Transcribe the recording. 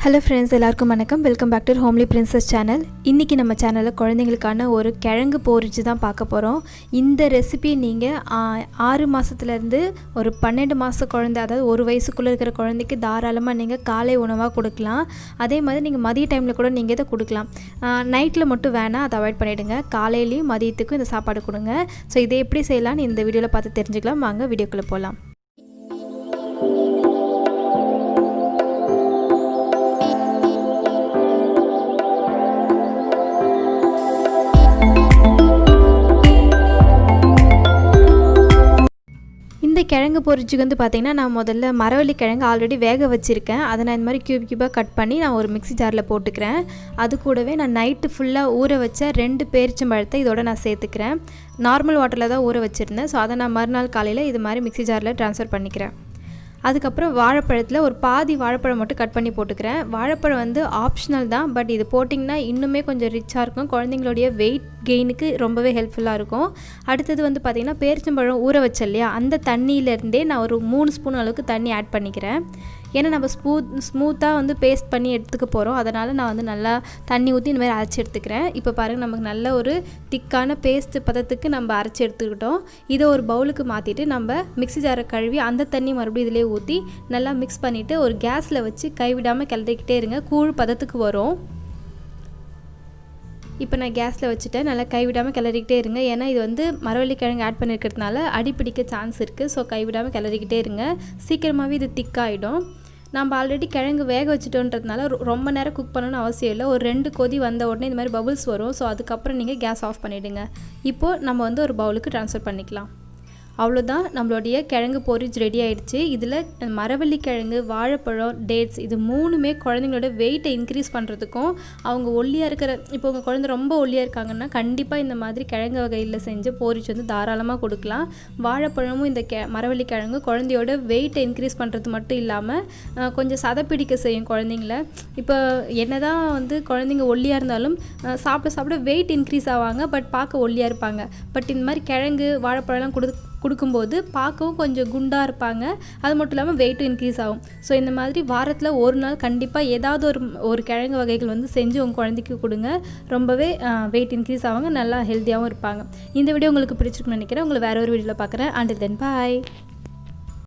Hello friends, எல்லாருக்கும் வணக்கம். Welcome back to homely princess channel. இன்றைக்கி நம்ம சேனலில் குழந்தைங்களுக்கான ஒரு கிழங்கு போரிச்சு தான் பார்க்க போகிறோம். இந்த ரெசிபி நீங்கள் 6 மாதத்துலேருந்து ஒரு 12 மாத குழந்தை, அதாவது ஒரு வயசுக்குள்ளே இருக்கிற குழந்தைக்கு தாராளமாக நீங்கள் காலை உணவாக கொடுக்கலாம். அதே மாதிரி நீங்கள் மதிய டைமில் கூட நீங்கள் இதை கொடுக்கலாம். நைட்டில் மட்டும் வேணாம், அதை அவாய்ட் பண்ணிவிடுங்க. காலையிலையும் மதியத்துக்கும் இந்த சாப்பாடு கொடுங்க. ஸோ இதை எப்படி செய்யலான்னு இந்த வீடியோவில் பார்த்து தெரிஞ்சுக்கலாம். வாங்க வீடியோக்குள்ளே போகலாம். இந்த கிழங்கு பொரிச்சுக்கு வந்து பார்த்திங்கன்னா, நான் முதல்ல மரவள்ளி கிழங்கு ஆல்ரெடி வேக வச்சுருக்கேன். அதை நான் இந்த மாதிரி க்யூபாக கட் பண்ணி நான் ஒரு மிக்ஸி ஜாரில் போட்டுக்கிறேன். அது கூடவே நான் நைட்டு ஃபுல்லாக ஊற வச்ச 2 பேரிச்சம்பழத்தை இதோட நான் சேர்த்துக்கிறேன். நார்மல் வாட்டரில் தான் ஊற வச்சுருந்தேன். ஸோ அதை நான் மறுநாள் காலையில் இது மாதிரி மிக்ஸி ஜாரில் ட்ரான்ஸ்ஃபர் பண்ணிக்கிறேன். அதுக்கப்புறம் வாழைப்பழத்தில் ஒரு பாதி வாழைப்பழம் மட்டும் கட் பண்ணி போட்டுக்கிறேன். வாழைப்பழம் வந்து ஆப்ஷனல் தான், பட் இது போட்டிங்கன்னா இன்னுமே கொஞ்சம் ரிச்சாக இருக்கும். குழந்தைங்களுடைய வெயிட் கெயினுக்கு ரொம்பவே ஹெல்ப்ஃபுல்லாக இருக்கும். அடுத்தது வந்து பார்த்திங்கன்னா, பேரிச்சம்பழம் ஊற வச்ச இல்லையா, அந்த தண்ணியிலேருந்தே நான் ஒரு 3 ஸ்பூன் அளவுக்கு தண்ணி ஆட் பண்ணிக்கிறேன். ஏன்னா நம்ம ஸ்மூத்தாக வந்து பேஸ்ட் பண்ணி எடுத்துக்க போகிறோம். அதனால் நான் வந்து நல்லா தண்ணி ஊற்றி இந்த மாதிரி அரைச்சி எடுத்துக்கிறேன். இப்போ பாருங்கள், நமக்கு நல்ல ஒரு திக்கான பேஸ்ட் பதத்துக்கு நம்ம அரைச்சி எடுத்துக்கிட்டோம். இதை ஒரு பவுலுக்கு மாற்றிட்டு நம்ம மிக்ஸி ஜாரை கழுவி அந்த தண்ணி மறுபடியும் இதிலே ஊற்றி நல்லா மிக்ஸ் பண்ணிவிட்டு ஒரு கேஸில் வச்சு கைவிடாமல் கிளறிக்கிட்டே இருங்க. கூழ் பதத்துக்கு வரும். இப்போ நான் கேஸில் வச்சுட்டேன். நல்லா கைவிடாமல் கிளறிக்கிட்டே இருங்க. ஏன்னா இது வந்து மரவள்ளி கிழங்கு ஆட் பண்ணியிருக்கிறதுனால அடிப்பிடிக்க சான்ஸ் இருக்குது. ஸோ கைவிடாமல் கிளறிக்கிட்டே இருங்க. சீக்கிரமாகவே இது திக்காகிடும். நம்ம ஆல்ரெடி கிழங்கு வேக வச்சுட்டோன்றதுனால ரொம்ப நேரம் குக் பண்ணணும்னு அவசியம் இல்லை. ஒரு 2 கொதி வந்த உடனே இந்த மாதிரி பபுள்ஸ் வரும். ஸோ அதுக்கப்புறம் நீங்கள் கேஸ் ஆஃப் பண்ணிவிடுங்க. இப்போது நம்ம வந்து ஒரு பவுலுக்கு ட்ரான்ஸ்ஃபர் பண்ணிக்கலாம். அவ்வளோதான், நம்மளுடைய கிழங்கு பொரிச்சு ரெடி ஆகிடுச்சு. இதில் மரவள்ளி கிழங்கு, வாழைப்பழம், டேட்ஸ் இது 3மே குழந்தைங்களோட வெயிட்டை இன்க்ரீஸ் பண்ணுறதுக்கும், அவங்க ஒல்லியாக இருக்கிற, இப்போ உங்கள் குழந்தை ரொம்ப ஒல்லியாக இருக்காங்கன்னா கண்டிப்பாக இந்த மாதிரி கிழங்கு வகையில் செஞ்சு பொரிச்சு வந்து தாராளமாக கொடுக்கலாம். வாழைப்பழமும் இந்த மரவள்ளி கிழங்கு குழந்தையோட வெயிட்டை இன்க்ரீஸ் பண்ணுறது மட்டும் இல்லாமல் கொஞ்சம் சதப்பிடிக்க செய்யும் குழந்தைங்கள. இப்போ என்ன தான் வந்து குழந்தைங்க ஒல்லியாக இருந்தாலும் சாப்பிட வெயிட் இன்க்ரீஸ் ஆவாங்க, பட் பார்க்க ஒல்லியாக இருப்பாங்க. பட் இந்த மாதிரி கிழங்கு, வாழைப்பழம்லாம் கொடுக்கும்போது பார்க்கவும் கொஞ்சம் குண்டாக இருப்பாங்க. அது மட்டும் இல்லாமல் வெயிட்டும் இன்க்ரீஸ் ஆகும். ஸோ இந்த மாதிரி வாரத்தில் ஒரு நாள் கண்டிப்பாக ஏதாவது ஒரு கிழங்கு வகைகள் வந்து செஞ்சு உங்கள் குழந்தைக்கு கொடுங்க. ரொம்பவே வெயிட் இன்க்ரீஸ் ஆவாங்க, நல்லா ஹெல்த்தியாகவும் இருப்பாங்க. இந்த வீடியோ உங்களுக்கு பிடிச்சிருக்குன்னு நினைக்கிறேன். உங்களை வேறு ஒரு வீடியோவில் பார்க்குறேன். அண்டில் தென் பாய்.